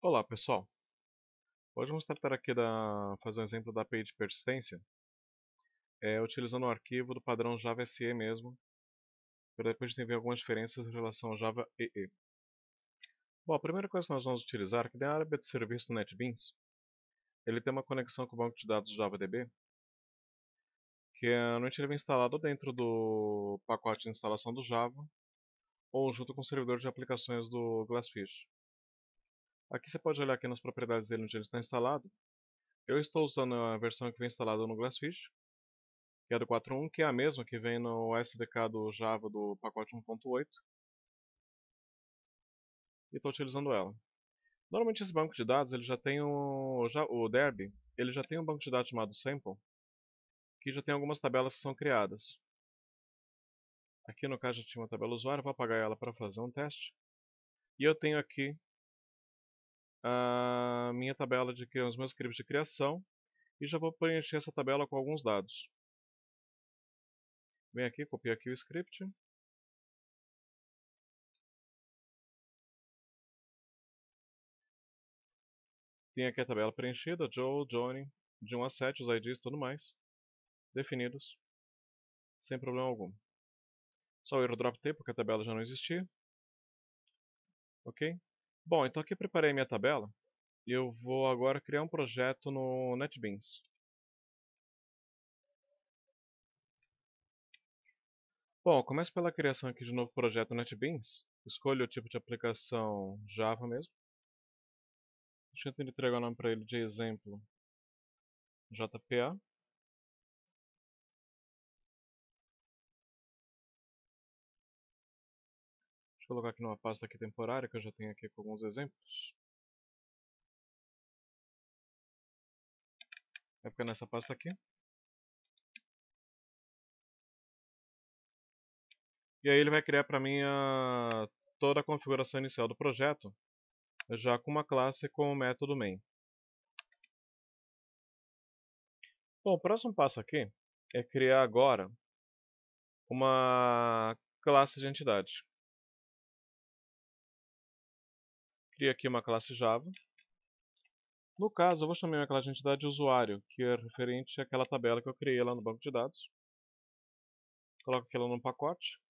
Olá, pessoal. Hoje vamos tratar aqui fazer um exemplo da API de persistência, utilizando o arquivo do padrão Java SE mesmo, para depois a gente ver algumas diferenças em relação ao Java EE. Bom, a primeira coisa que nós vamos utilizar é que na área de serviço do NetBeans, ele tem uma conexão com o banco de dados JavaDB, que normalmente ele vem instalado dentro do pacote de instalação do Java, ou junto com o servidor de aplicações do Glassfish. Aqui você pode olhar aqui nas propriedades dele onde ele está instalado. Eu estou usando a versão que vem instalada no Glassfish, que é do 4.1, que é a mesma que vem no SDK do Java do pacote 1.8, e estou utilizando ela. Normalmente esse banco de dados ele já tem o Derby, ele já tem um banco de dados chamado Sample, que já tem algumas tabelas que são criadas. Aqui no caso já tinha uma tabela usuário, vou apagar ela para fazer um teste. E eu tenho aqui a minha tabela de os meus scripts de criação, e já vou preencher essa tabela com alguns dados. Vem aqui, copio aqui o script. Tem aqui a tabela preenchida, Joe, Johnny, de 1 a 7, os IDs e tudo mais, definidos, sem problema algum. Só o erro drop T, porque a tabela já não existia. Ok? Bom, então aqui eu preparei minha tabela, e eu vou agora criar um projeto no NetBeans. Bom, começo pela criação aqui de um novo projeto no NetBeans. Escolho o tipo de aplicação Java mesmo. Deixa eu entregar o nome para ele de exemplo JPA. Deixa eu colocar aqui numa pasta aqui temporária, que eu já tenho aqui com alguns exemplos. Vai ficar nessa pasta aqui. E aí ele vai criar para mim toda a configuração inicial do projeto, já com uma classe com o método main. Bom, o próximo passo aqui é criar agora uma classe de entidade. Cria aqui uma classe Java. No caso, eu vou chamar minha classe de entidade de usuário, que é referente àquela tabela que eu criei lá no banco de dados. Coloco aquilo num pacote.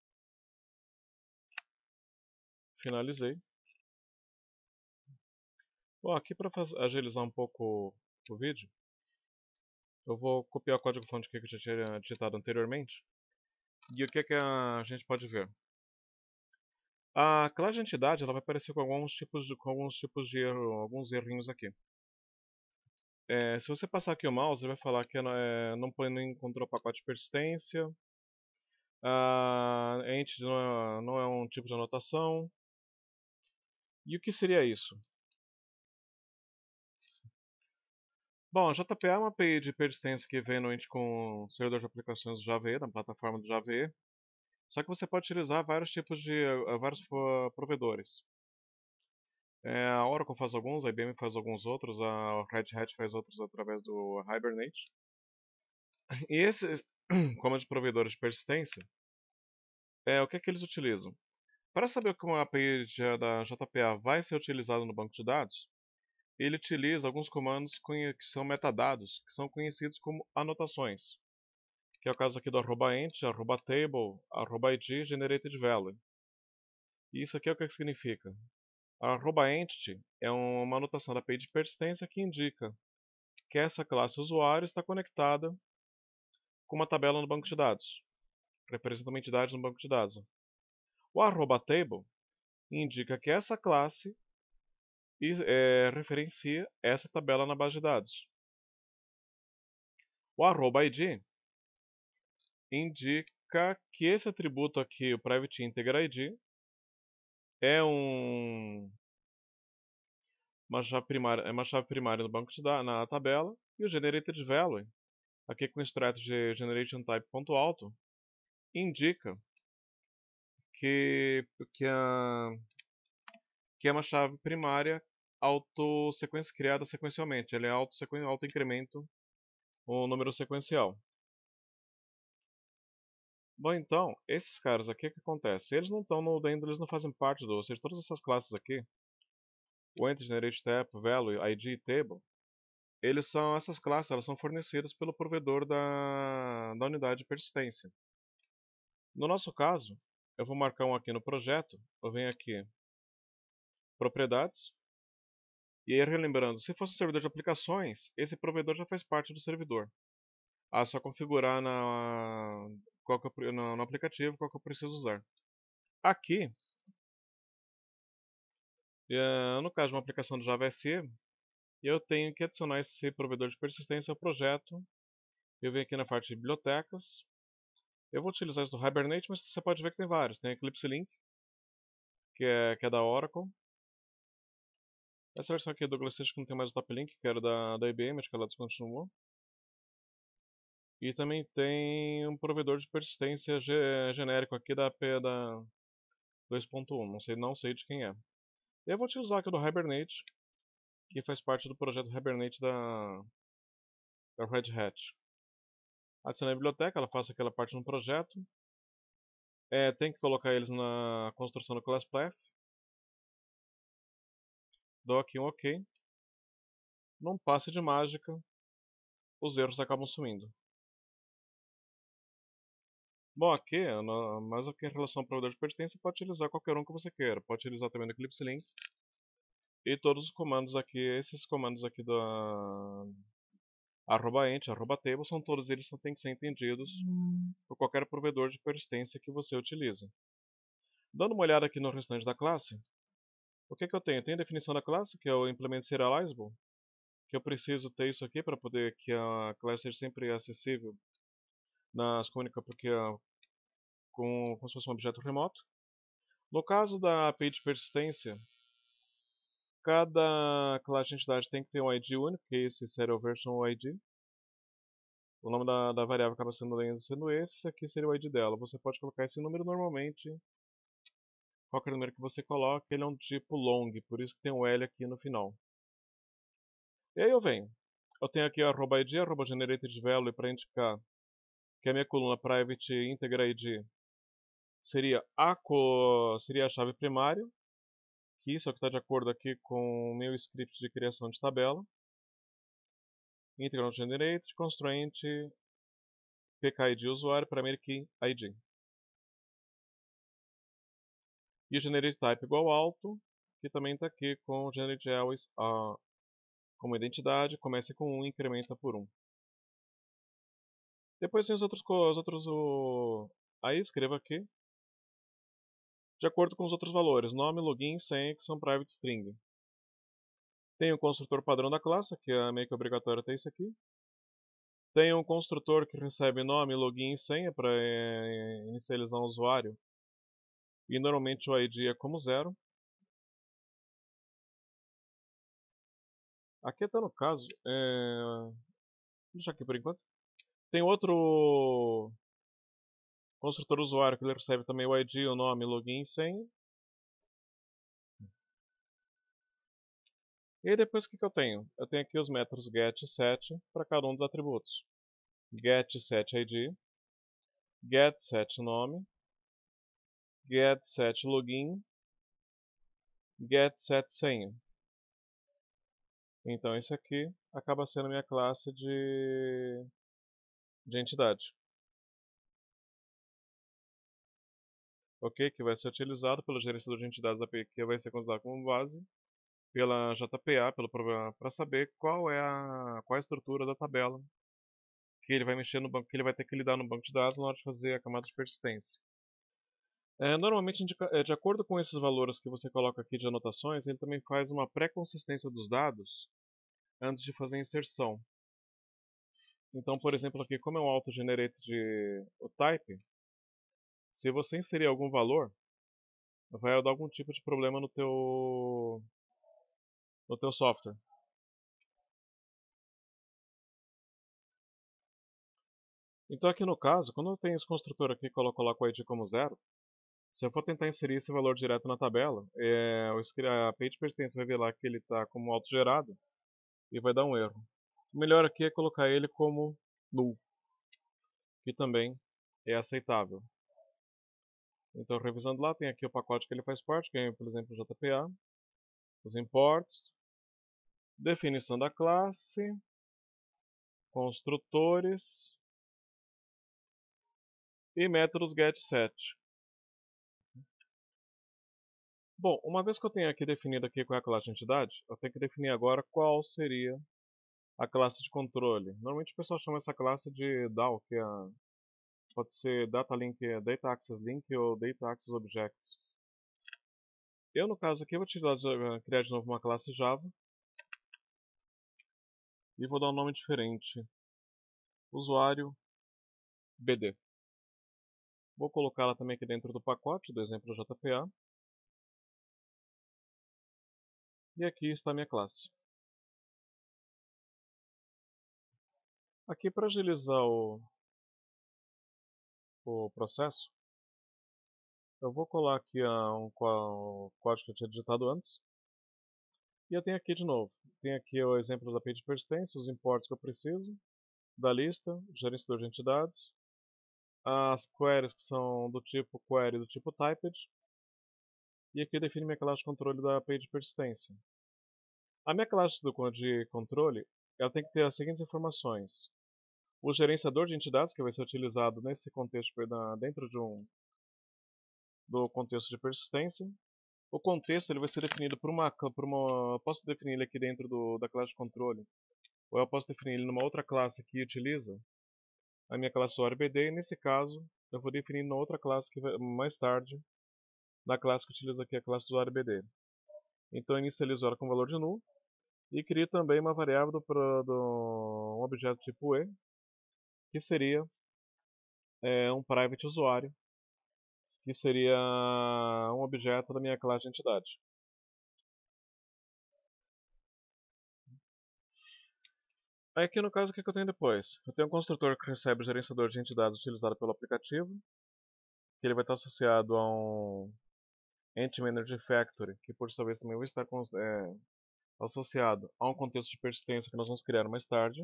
Finalizei. Bom, aqui para agilizar um pouco o vídeo, eu vou copiar o código-fonte que eu já tinha digitado anteriormente. E o que, que a gente pode ver? A classe de entidade ela vai aparecer com alguns tipos de erro, alguns errinhos aqui. Se você passar aqui o mouse, ele vai falar que não encontrou pacote de persistência. Entity não é um tipo de anotação. E o que seria isso? Bom, a JPA é uma API de persistência que vem normalmente com o servidor de aplicações do Java EE, da plataforma do Java EE. Só que você pode utilizar vários tipos de vários provedores. A Oracle faz alguns, a IBM faz alguns outros, a Red Hat faz outros através do Hibernate. E esses, como de provedores de persistência, o que é que eles utilizam? Para saber como a API da JPA vai ser utilizada no banco de dados, ele utiliza alguns comandos que são metadados, que são conhecidos como anotações, que é o caso aqui do @int, @table, @id, generated value. E isso aqui é o que significa? A @entity é uma anotação da API de persistência que indica que essa classe usuário está conectada com uma tabela no banco de dados, representa uma entidade no banco de dados. O @table indica que essa classe referencia essa tabela na base de dados. O @id indica que esse atributo aqui, o private integer id, é uma chave primária no banco de dados, na tabela, e o generated value, aqui com o extrato de generationType.auto, indica que, que, a, que é uma chave primária criada sequencialmente. Ele é auto-incremento o número sequencial. Bom, então, esses caras aqui, o que acontece? Eles não estão no dentro, eles não fazem parte ou seja, todas essas classes aqui, o Entity Generate Type, Value, ID e Table, essas classes elas são fornecidas pelo provedor da unidade de persistência. No nosso caso, eu vou marcar um aqui no projeto, eu venho aqui, propriedades, e aí relembrando, se fosse um servidor de aplicações, esse provedor já faz parte do servidor. Só configurar no aplicativo qual que eu preciso usar. Aqui, no caso de uma aplicação do Java SE, eu tenho que adicionar esse provedor de persistência ao projeto. Eu venho aqui na parte de bibliotecas. Eu vou utilizar isso do Hibernate, mas você pode ver que tem vários. Tem Eclipse Link, que é da Oracle. Essa versão aqui é do Douglas que não tem mais o Top Link, que era da IBM, acho que ela descontinuou. E também tem um provedor de persistência genérico aqui da 2.1. Não sei de quem é. Eu vou utilizar aqui o do Hibernate, que faz parte do projeto Hibernate da Red Hat. Adicionei a biblioteca, ela faz aquela parte no projeto. Tem que colocar eles na construção do class path. Dou aqui um OK. Num passe de mágica, os erros acabam sumindo. Bom, mas aqui em relação ao provedor de persistência, pode utilizar qualquer um que você queira. Pode utilizar também no Eclipse Link. E todos os comandos aqui, esses comandos aqui da @ent, @table, todos eles têm que ser entendidos por qualquer provedor de persistência que você utilize. Dando uma olhada aqui no restante da classe, o que eu tenho? Eu tenho a definição da classe, que é o implement serializable, que eu preciso ter isso aqui para poder que a classe seja sempre acessível nas comunicações, porque como se fosse um objeto remoto. No caso da API de persistência, cada classe de entidade tem que ter um ID único, que é esse Serial Version ID. O nome da variável acaba sendo esse aqui seria o ID dela. Você pode colocar esse número normalmente, qualquer número que você coloque, ele é um tipo long, por isso que tem um L aqui no final. E aí eu tenho aqui @id, @generated_value para indicar que a minha coluna private integer ID seria a chave primária, que isso é o que está de acordo aqui com o meu script de criação de tabela. Integral generate, constraint, pkid usuário, primary key ID. E o generate type igual alto, que também está aqui com o generate always como identidade, começa com 1 e incrementa por 1. Depois tem os outros. Aí escreva aqui, de acordo com os outros valores, nome, login, senha, que são private string. Tem o construtor padrão da classe, que é meio que obrigatório ter isso aqui. Tem um construtor que recebe nome, login e senha para inicializar um usuário. E normalmente o ID é como 0. Aqui até no caso, deixa aqui por enquanto. Tem outro construtor usuário que ele recebe também o ID, o nome, login e senha. E aí depois o que eu tenho? Eu tenho aqui os métodos get e set para cada um dos atributos. Get set ID, get set nome, get set login, get set senha. Então isso aqui acaba sendo minha classe de entidade. Ok? Que vai ser utilizado pelo gerenciador de entidades da API, que vai ser usado como base pela JPA, para saber qual é a estrutura da tabela que ele vai mexer no banco, que ele vai ter que lidar no banco de dados na hora de fazer a camada de persistência. Normalmente, de acordo com esses valores que você coloca aqui de anotações, ele também faz uma pré-consistência dos dados antes de fazer a inserção. Então, por exemplo, aqui, como é um auto-generate o type, se você inserir algum valor, vai dar algum tipo de problema no teu software. Então, aqui no caso, quando eu tenho esse construtor aqui e coloco o ID como 0, se eu for tentar inserir esse valor direto na tabela, a page persistência vai ver lá que ele está como autogerado e vai dar um erro. O melhor aqui é colocar ele como null, que também é aceitável. Então, revisando lá, tem aqui o pacote que ele faz parte, que é, por exemplo, o JPA. os imports, definição da classe, construtores e métodos getSet. Bom, uma vez que eu tenho aqui definido aqui qual é a classe de entidade, eu tenho que definir agora qual seria a classe de controle. Normalmente o pessoal chama essa classe de DAO, que pode ser Data Link, Data Access Link ou Data Access Objects. Eu, no caso aqui, vou criar de novo uma classe Java e vou dar um nome diferente. Usuário BD. Vou colocá-la também aqui dentro do pacote do exemplo JPA. E aqui está a minha classe. Aqui, para agilizar o processo, eu vou colar aqui o código que eu tinha digitado antes. E eu tenho aqui de novo. Tem aqui o exemplo da page persistência, os imports que eu preciso, da lista, gerenciador de entidades, as queries que são do tipo query do tipo typed, e aqui eu defino minha classe de controle da page persistência. A minha classe de controle ela tem que ter as seguintes informações. O gerenciador de entidades, que vai ser utilizado nesse contexto dentro do contexto de persistência. O contexto ele vai ser definido eu posso definir ele aqui dentro da classe de controle, ou eu posso definir ele numa outra classe que utiliza a minha classe URBD, e nesse caso eu vou definir numa outra classe que mais tarde, na classe que utiliza aqui a classe do URBD. Então eu inicializo ela com valor de null e crio também uma variável um objeto tipo E, que seria um private usuário, que seria um objeto da minha classe de entidade. Aí aqui no caso o que eu tenho depois? Eu tenho um construtor que recebe o gerenciador de entidades utilizado pelo aplicativo, que ele vai estar associado a um Entity Manager Factory, que por sua vez também vai estar associado a um contexto de persistência que nós vamos criar mais tarde.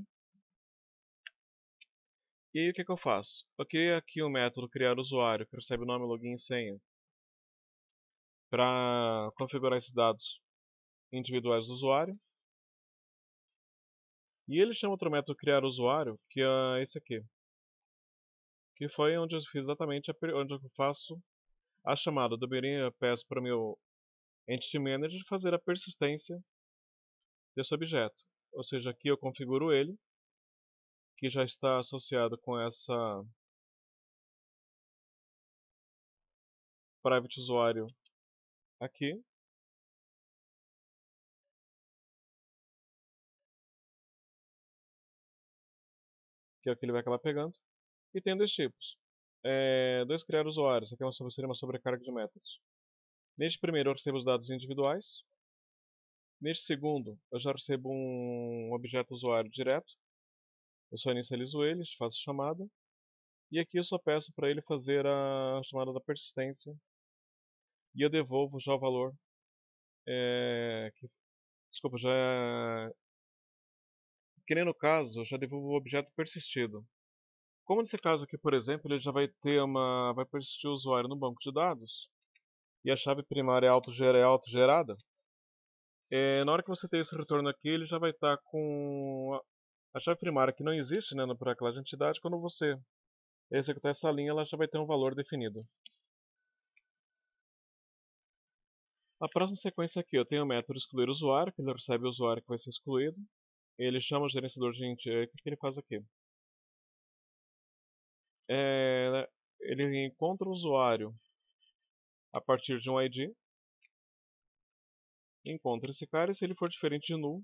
E aí o que eu faço? Eu criei aqui o método criar usuário, que recebe o nome, login e senha, para configurar esses dados individuais do usuário. E ele chama outro método criar usuário, que é esse aqui, que foi onde eu fiz exatamente onde eu faço a chamada do Mirim. Eu peço para o meu Entity Manager fazer a persistência desse objeto. Ou seja, aqui eu configuro ele, que já está associado com essa private usuário aqui. Que é o que ele vai acabar pegando. E tem dois tipos. Dois criar usuários. Aqui seria uma sobrecarga de métodos. Neste primeiro eu recebo os dados individuais. Neste segundo eu já recebo um objeto usuário direto. Eu só inicializo ele, faço a chamada. E aqui eu só peço para ele fazer a chamada da persistência. E eu devolvo já o valor. Desculpa, que nem no caso, eu já devolvo o objeto persistido. Como nesse caso aqui, por exemplo, ele já vai persistir o usuário no banco de dados, e a chave primária é autogerada, na hora que você tem esse retorno aqui, ele já vai estar com a chave primária que não existe, né, para aquela entidade. Quando você executar essa linha, ela já vai ter um valor definido. A próxima sequência aqui, eu tenho o método excluir usuário, que ele recebe o usuário que vai ser excluído. Ele chama o gerenciador de entidade. O que ele faz aqui? Ele encontra o usuário a partir de um ID, encontra esse cara, e se ele for diferente de null,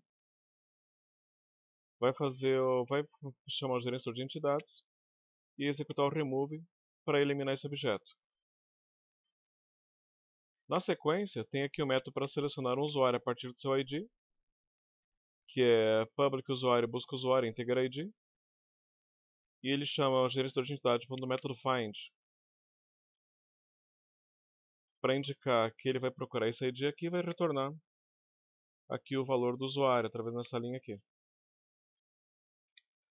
vai chamar o gerenciador de entidades e executar o remove para eliminar esse objeto. Na sequência, tem aqui o método para selecionar um usuário a partir do seu ID, que é public usuário busca usuário integer ID, e ele chama o gerenciador de entidade do método find para indicar que ele vai procurar esse ID aqui e vai retornar aqui o valor do usuário através dessa linha aqui.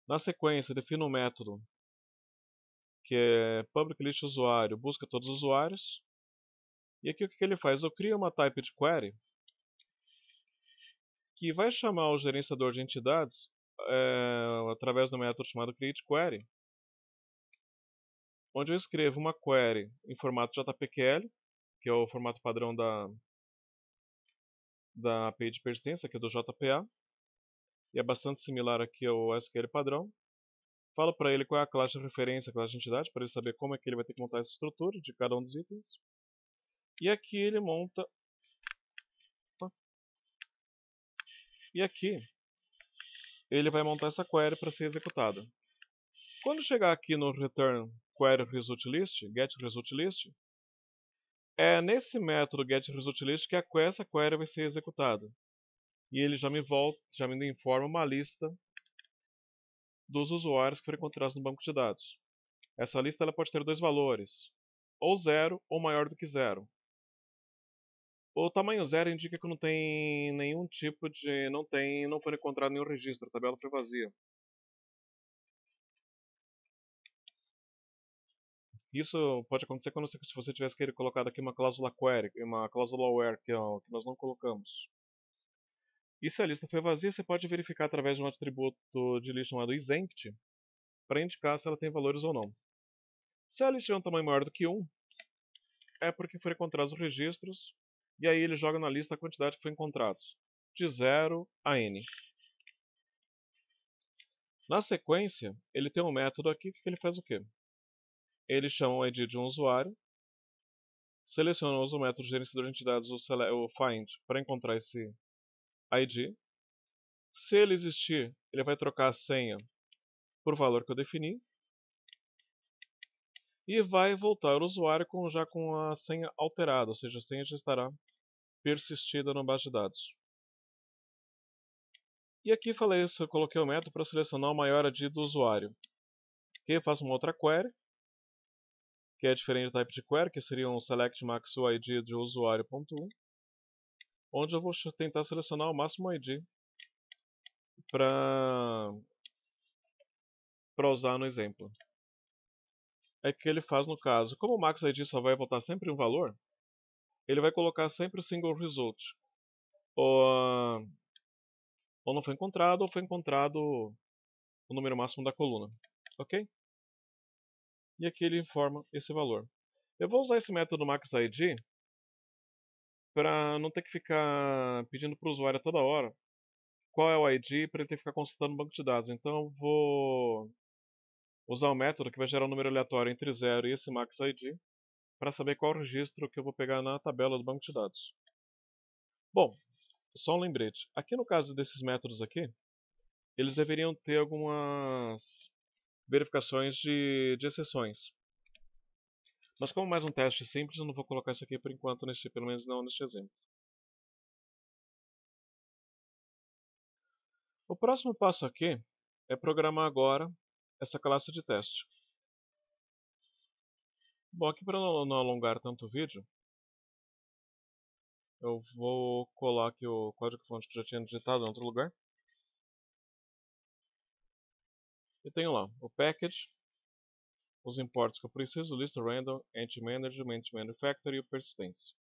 Na sequência, defino um método que é public list usuário busca todos os usuários. E aqui o que ele faz? Eu crio uma type de query aqui vai chamar o gerenciador de entidades através do método chamado createQuery, onde eu escrevo uma query em formato JPQL, que é o formato padrão da API de persistência, que é do JPA, e é bastante similar aqui ao SQL padrão. Falo para ele qual é a classe de referência, a classe de entidade, para ele saber como é que ele vai ter que montar essa estrutura de cada um dos itens. E aqui ele monta... E aqui ele vai montar essa query para ser executada. Quando chegar aqui no return query result list, get result list, é nesse método getResultList que essa query vai ser executada. E ele já me informa uma lista dos usuários que foram encontrados no banco de dados. Essa lista ela pode ter dois valores, ou 0 ou maior do que 0. O tamanho 0 indica que não tem nenhum tipo de... não foi encontrado nenhum registro, a tabela foi vazia. Isso pode acontecer quando se você tivesse querido colocar aqui uma cláusula query, uma cláusula where, que nós não colocamos. E se a lista foi vazia, você pode verificar através de um atributo de lista chamado isEmpty, para indicar se ela tem valores ou não. Se a lista tiver um tamanho maior do que 1, é porque foram encontrados os registros, e aí ele joga na lista a quantidade que foi encontrados, de 0 a n. Na sequência, ele tem um método aqui que ele faz o quê? Ele chama o ID de um usuário, seleciona o método gerenciador de entidades, o find, para encontrar esse ID. Se ele existir, ele vai trocar a senha por valor que eu defini. E vai voltar o usuário já com a senha alterada, ou seja, a senha já estará persistida na base de dados. E aqui falei isso, eu coloquei o método para selecionar o maior ID do usuário. Aqui eu faço uma outra query, que é diferente do type de query, que seria um select max ID de usuário.1, onde eu vou tentar selecionar o máximo ID para usar no exemplo. É que ele faz no caso, como o max ID só vai voltar sempre um valor, ele vai colocar sempre o single result. Ou não foi encontrado, ou foi encontrado o número máximo da coluna. Ok? E aqui ele informa esse valor. Eu vou usar esse método maxID para não ter que ficar pedindo para o usuário toda hora qual é o ID para ele ter que ficar consultando o banco de dados. Então eu vou usar um método que vai gerar um número aleatório entre 0 e esse maxID para saber qual registro que eu vou pegar na tabela do banco de dados. Bom, só um lembrete. Aqui no caso desses métodos aqui, eles deveriam ter algumas verificações de exceções. Mas como mais um teste simples, eu não vou colocar isso aqui por enquanto, pelo menos não neste exemplo. O próximo passo aqui é programar agora essa classe de teste. Bom, aqui para não alongar tanto o vídeo, eu vou colar aqui o código-fonte que eu já tinha digitado em outro lugar. E tenho lá o package, os imports que eu preciso, list random, entity manager, entity manufacturer e o persistência.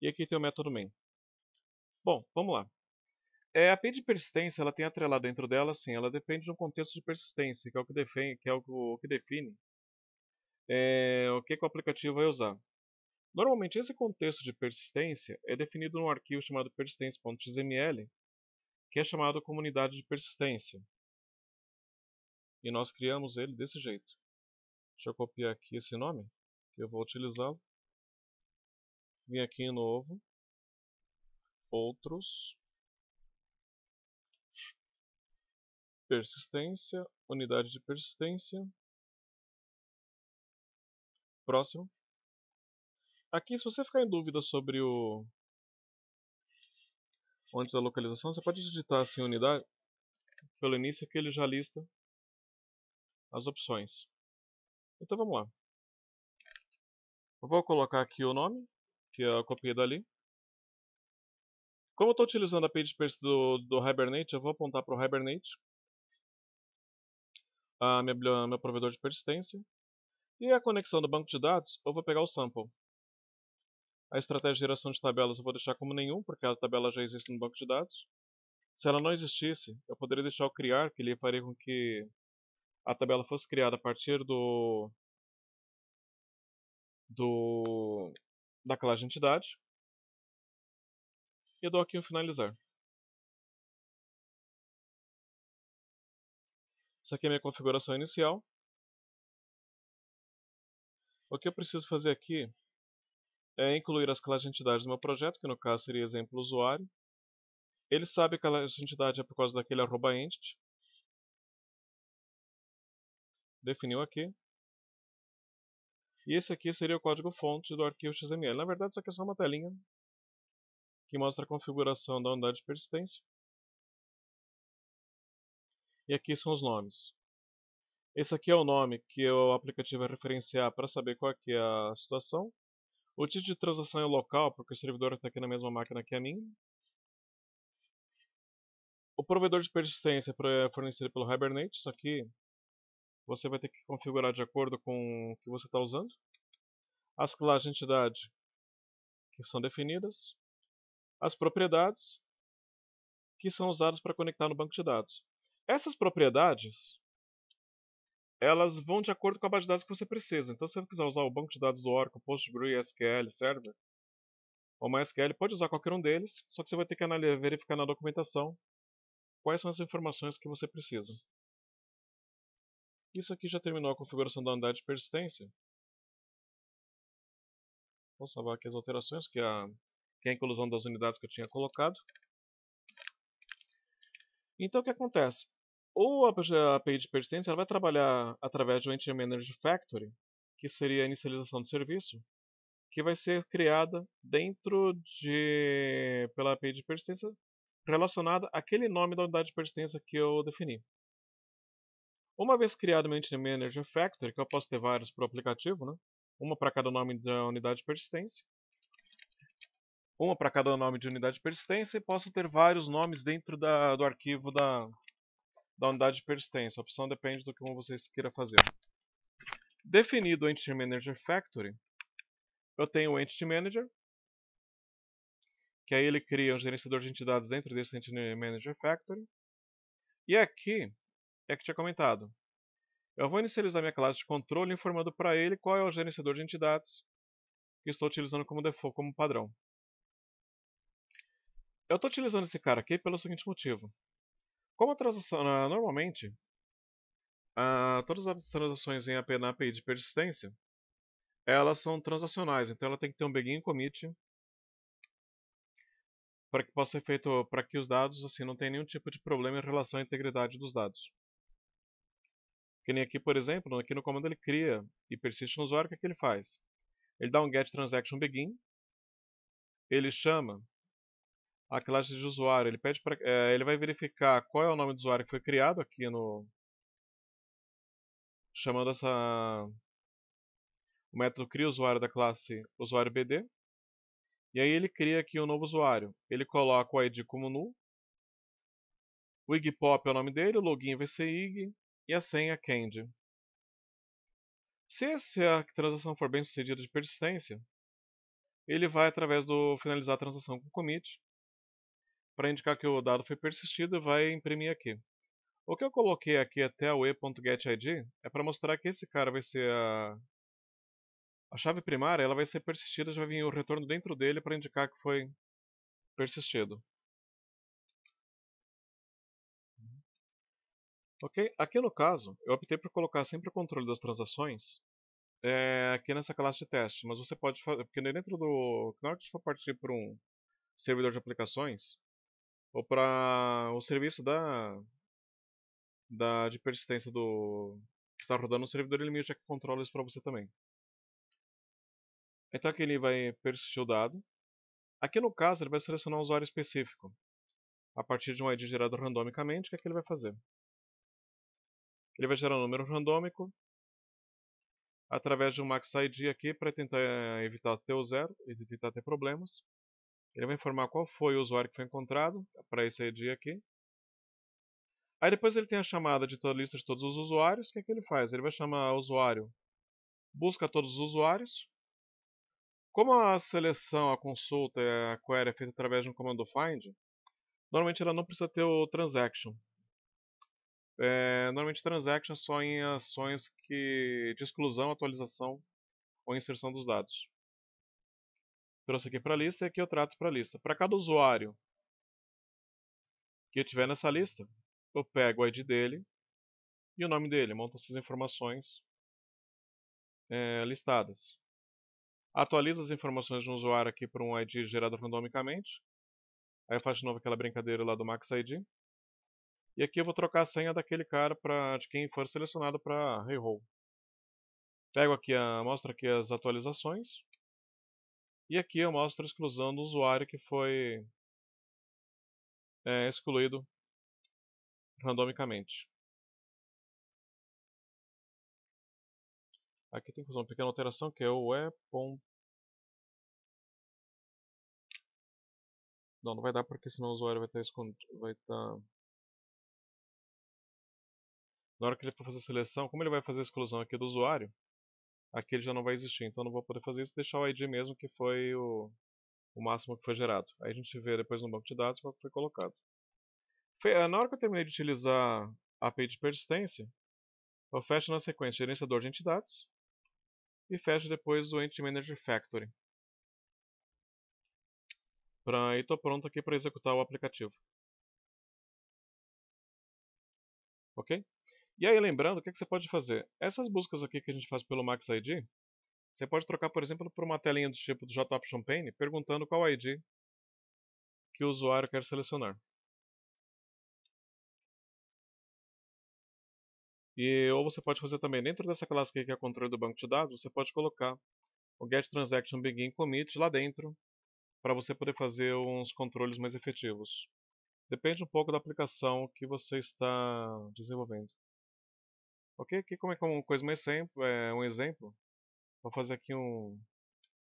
E aqui tem o método main. Bom, vamos lá. A API de persistência ela tem atrelado dentro dela, sim, ela depende de um contexto de persistência, que é o que define o que o aplicativo vai usar. Normalmente esse contexto de persistência é definido num arquivo chamado persistence.xml, que é chamado comunidade de persistência. E nós criamos ele desse jeito. Deixa eu copiar aqui esse nome, que eu vou utilizá-lo. Vim aqui em novo, outros, persistência, unidade de persistência, próximo. Aqui, se você ficar em dúvida sobre onde da localização, você pode digitar assim unidade pelo início que ele já lista as opções. Então vamos lá. Eu vou colocar aqui o nome, que eu copiei dali. Como eu estou utilizando a page do Hibernate, eu vou apontar para o Hibernate, meu provedor de persistência. E a conexão do banco de dados, eu vou pegar o sample. A estratégia de geração de tabelas eu vou deixar como nenhum, porque a tabela já existe no banco de dados. Se ela não existisse, eu poderia deixar o criar, que ele faria com que a tabela fosse criada a partir da classe de entidade. E dou aqui um finalizar. Essa aqui é a minha configuração inicial. O que eu preciso fazer aqui é incluir as classes de entidades do meu projeto, que no caso seria exemplo usuário. Ele sabe que a classe de entidade é por causa daquele @entity. Definiu aqui. E esse aqui seria o código-fonte do arquivo XML. Na verdade, isso aqui é só uma telinha que mostra a configuração da unidade de persistência. E aqui são os nomes. Esse aqui é o nome que o aplicativo vai referenciar para saber qual é a situação. O tipo de transação é local, porque o servidor está aqui na mesma máquina que a minha. O provedor de persistência é fornecido pelo Hibernate. Isso aqui você vai ter que configurar de acordo com o que você está usando. As classes de entidade que são definidas. As propriedades que são usadas para conectar no banco de dados. Essas propriedades, elas vão de acordo com a base de dados que você precisa. Então, se você quiser usar o banco de dados do Oracle, PostgreSQL Server ou MySQL, pode usar qualquer um deles, só que você vai ter que verificar na documentação quais são as informações que você precisa. Isso aqui já terminou a configuração da unidade de persistência. Vou salvar aqui as alterações, que é a inclusão das unidades que eu tinha colocado. Então, o que acontece? A API de persistência ela vai trabalhar através do Entity Manager Factory, que seria a inicialização do serviço, que vai ser criada pela API de persistência relacionada àquele nome da unidade de persistência que eu defini. Uma vez criado o Entity Manager Factory, que eu posso ter vários para o aplicativo, né? Uma para cada nome da unidade de persistência. Uma para cada nome de unidade de persistência e posso ter vários nomes dentro do arquivo da unidade de persistência. A opção depende do que você queira fazer. Definido o Entity Manager Factory, eu tenho o Entity Manager, que aí ele cria um gerenciador de entidades dentro desse Entity Manager Factory. E aqui é que tinha comentado. Eu vou inicializar minha classe de controle informando para ele qual é o gerenciador de entidades que estou utilizando como default, como padrão. Eu estou utilizando esse cara aqui pelo seguinte motivo. Como a transação, normalmente, todas as transações na API de persistência, elas são transacionais, então ela tem que ter um begin commit para que possa ser feito, para que os dados assim não tenham nenhum tipo de problema em relação à integridade dos dados. Que nem aqui, por exemplo, aqui no comando ele cria e persiste no usuário, o que é que ele faz? Ele dá um get transaction begin, ele chama a classe de usuário, ele vai verificar qual é o nome do usuário que foi criado aqui chamando o método cria usuário da classe usuário BD. E aí ele cria aqui um novo usuário. Ele coloca o ID como null, o igpop é o nome dele, o login vai ser ig e a senha candy. Se a transação for bem sucedida de persistência, ele vai através do finalizar a transação com commit para indicar que o dado foi persistido e vai imprimir aqui. O que eu coloquei aqui até o e.getID é para mostrar que esse cara vai ser a chave primária, ela vai ser persistida, já vai vir o retorno dentro dele para indicar que foi persistido. Ok? Aqui no caso, eu optei por colocar sempre o controle das transações aqui nessa classe de teste, mas você pode fazer, porque dentro na hora que você for partir para um servidor de aplicações, ou para o serviço de persistência que está rodando no servidor, ele meio que controla isso para você também. Então aqui ele vai persistir o dado. Aqui no caso ele vai selecionar um usuário específico. A partir de um ID gerado randomicamente, o que é que ele vai fazer? Ele vai gerar um número randômico através de um max ID aqui para tentar evitar ter o zero, evitar ter problemas. Ele vai informar qual foi o usuário que foi encontrado para esse ID aqui. Aí depois ele tem a chamada de toda a lista de todos os usuários. O que é que ele faz? Ele vai chamar o usuário, busca todos os usuários, Como a seleção, a consulta e a query é feita através de um comando find, normalmente ela não precisa ter o transaction. Normalmente transaction é só em ações de exclusão, atualização ou inserção dos dados. Trouxe aqui para a lista e aqui eu trato para a lista. Para cada usuário que tiver nessa lista, eu pego o ID dele e o nome dele, monto essas informações listadas. Atualizo as informações de um usuário aqui para um ID gerado randomicamente. Aí eu faço de novo aquela brincadeira lá do Max ID. E aqui eu vou trocar a senha daquele cara de quem for selecionado para reroll. Pego aqui, mostro aqui as atualizações. E aqui eu mostro a exclusão do usuário que foi excluído randomicamente. Aqui tem que fazer uma pequena alteração que é o e. Não vai dar porque senão o usuário vai estar escondido. Na hora que ele for fazer a seleção, como ele vai fazer a exclusão aqui do usuário, aqui ele já não vai existir. Então não vou poder fazer isso, deixar o ID mesmo que foi o máximo que foi gerado. Aí a gente vê depois no banco de dados qual que foi colocado. Na hora que eu terminei de utilizar a API de persistência, eu fecho na sequência gerenciador de entidades e fecho depois o Entity Manager Factory. E estou pronto aqui para executar o aplicativo. Ok? E aí, lembrando, o que você pode fazer? Essas buscas aqui que a gente faz pelo Max ID, você pode trocar, por exemplo, por uma telinha do tipo do JOption Pane, perguntando qual ID que o usuário quer selecionar. Ou você pode fazer também, dentro dessa classe aqui que é controle do banco de dados, você pode colocar o getTransactionBeginCommit lá dentro, para você poder fazer uns controles mais efetivos. Depende um pouco da aplicação que você está desenvolvendo. Ok? Aqui como é uma coisa mais simples, um exemplo, vou fazer aqui um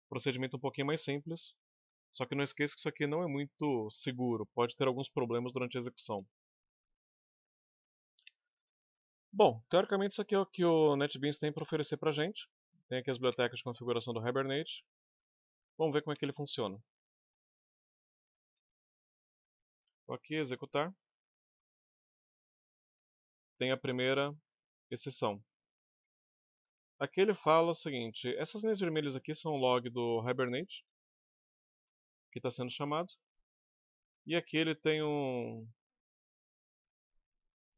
procedimento um pouquinho mais simples. Só que não esqueça que isso aqui não é muito seguro, pode ter alguns problemas durante a execução. Bom, teoricamente isso aqui é o que o NetBeans tem para oferecer para a gente. Tem aqui as bibliotecas de configuração do Hibernate. Vamos ver como é que ele funciona. Vou aqui executar. Tem a primeira exceção. Aqui ele fala o seguinte, essas linhas vermelhas aqui são o log do Hibernate, que está sendo chamado. E aqui ele tem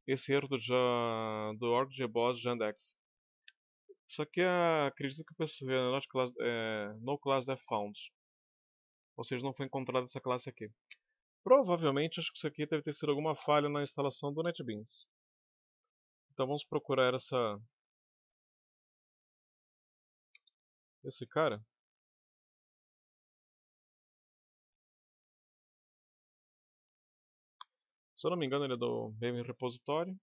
esse erro do org.gbos jandex. Isso aqui acredito que o pessoal vê not class, no class def found. Ou seja, não foi encontrada essa classe aqui. Provavelmente, acho que isso aqui deve ter sido alguma falha na instalação do NetBeans. Então vamos procurar esse cara. Se eu não me engano, ele é do Maven Repository.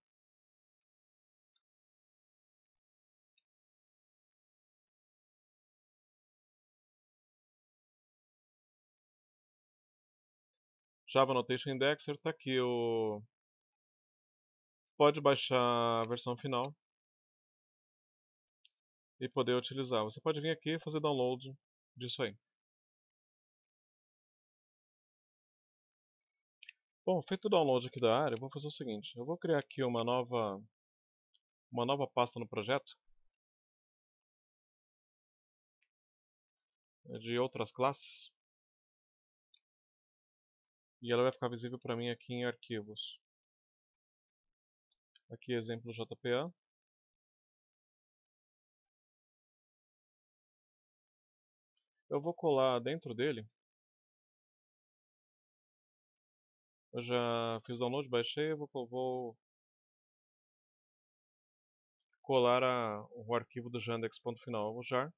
Java Annotation Indexer, está aqui pode baixar a versão final e poder utilizar. Você pode vir aqui e fazer download disso aí. Bom, feito o download aqui da área, eu vou fazer o seguinte. Eu vou criar aqui uma nova pasta no projeto de outras classes. E ela vai ficar visível para mim aqui em arquivos. Aqui exemplo JPA. Eu vou colar dentro dele. Eu já fiz download, baixei, eu vou colar o arquivo do Jandex ponto final, o jar.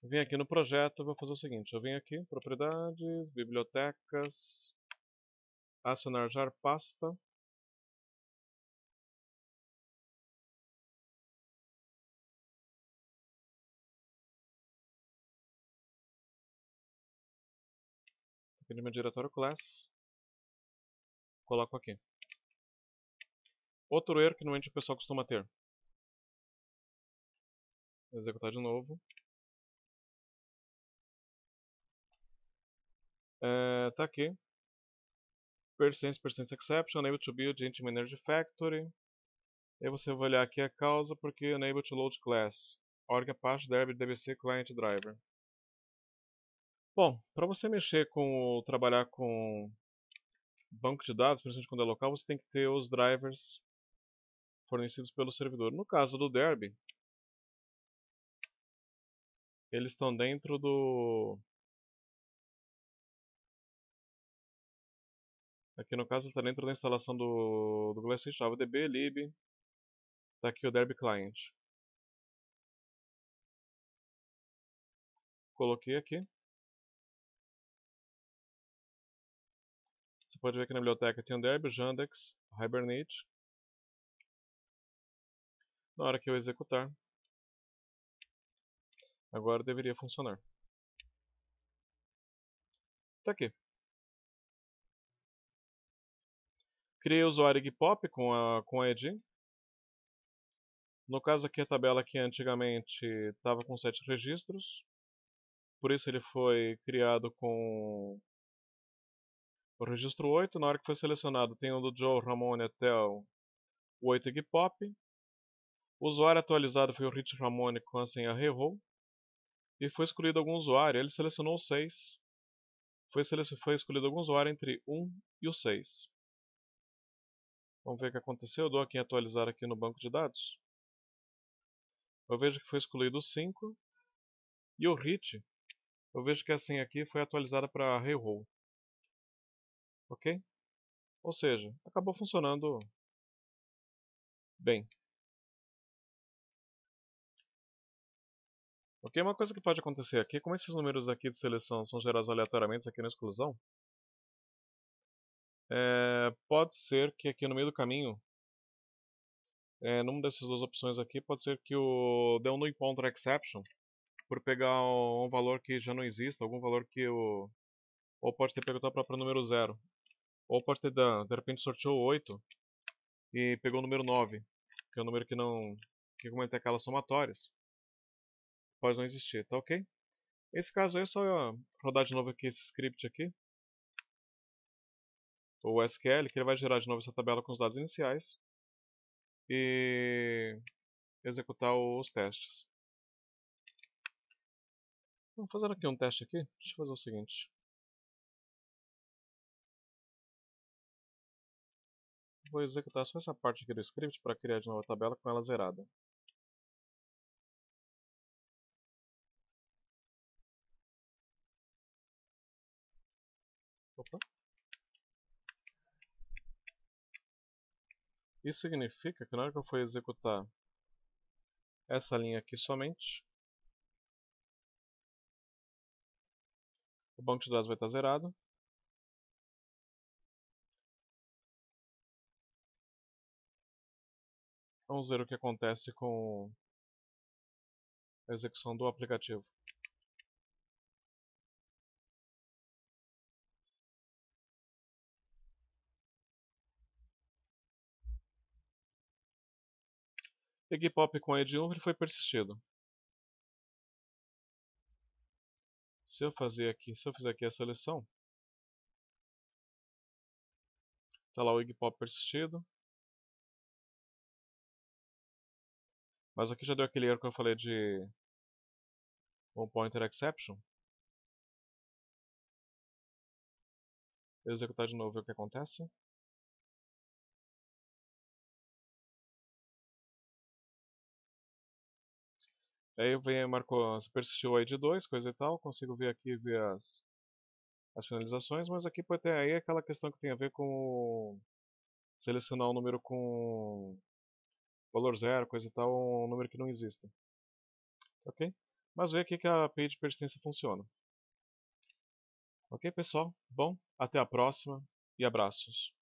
Vim aqui no projeto, vou fazer o seguinte, eu venho aqui, propriedades, bibliotecas, acionar jar pasta. Aqui no meu diretório class, coloco aqui. Outro erro que normalmente o pessoal costuma ter. Vou executar de novo. Tá aqui. Persistence exception, unable to build into energy factory. E você vai olhar aqui a causa porque unable to load class. Org Apache Derby DBC Client Driver. Bom, para você mexer com, trabalhar com banco de dados, principalmente quando é local, você tem que ter os drivers fornecidos pelo servidor. No caso do Derby, eles estão dentro do... Aqui no caso está dentro da instalação do Glassfish, Java DB, lib. Está aqui o Derby Client. Coloquei aqui. Você pode ver que na biblioteca tem o Derby, Yandex, Hibernate. Na hora que eu executar, agora deveria funcionar. Está aqui. Criei o usuário Igpop com a ED. No caso aqui, a tabela que antigamente estava com 7 registros. Por isso ele foi criado com o registro 8. Na hora que foi selecionado, tem o do Joe Ramone até o 8 Igpop. O usuário atualizado foi o Rich Ramone com a senha reroll. E foi escolhido algum usuário. Ele selecionou 6. Foi escolhido algum usuário entre 1 e o 6. Vamos ver o que aconteceu. Eu dou aqui em atualizar aqui no banco de dados. Eu vejo que foi excluído o 5. E o Hit, eu vejo que a senha aqui foi atualizada para reroll. Ok? Ou seja, acabou funcionando bem. Ok? Uma coisa que pode acontecer aqui, como esses números aqui de seleção são gerados aleatoriamente aqui na exclusão, pode ser que aqui no meio do caminho, numa dessas duas opções aqui, pode ser que dê um no encounter exception, por pegar um valor que já não existe, algum valor que ou pode ter pego o próprio número 0, ou pode ter, de repente, sorteou 8 e pegou o número 9, que é um número que não, que como ele tem aquelas somatórias, pode não existir, tá ok? Nesse caso aí é só rodar de novo aqui esse script aqui, o SQL, que ele vai gerar de novo essa tabela com os dados iniciais e executar os testes. Vamos fazer aqui um teste aqui. Deixa eu fazer o seguinte. Vou executar só essa parte aqui do script para criar de novo a tabela com ela zerada. Opa. Isso significa que na hora que eu for executar essa linha aqui somente, o banco de dados vai estar zerado. Vamos ver o que acontece com a execução do aplicativo. Igpop com ed1 ele foi persistido. Se eu fizer aqui a seleção, está lá o Igpop persistido. Mas aqui já deu aquele erro que eu falei de one pointer exception. Vou executar de novo e ver o que acontece. Aí marcou, se persistiu o ID 2, coisa e tal, consigo ver aqui ver as finalizações, mas aqui pode ter aí aquela questão que tem a ver com selecionar um número com valor zero, coisa e tal, um número que não exista. Ok? Mas vê aqui que a API de persistência funciona. Ok, pessoal? Bom, até a próxima e abraços.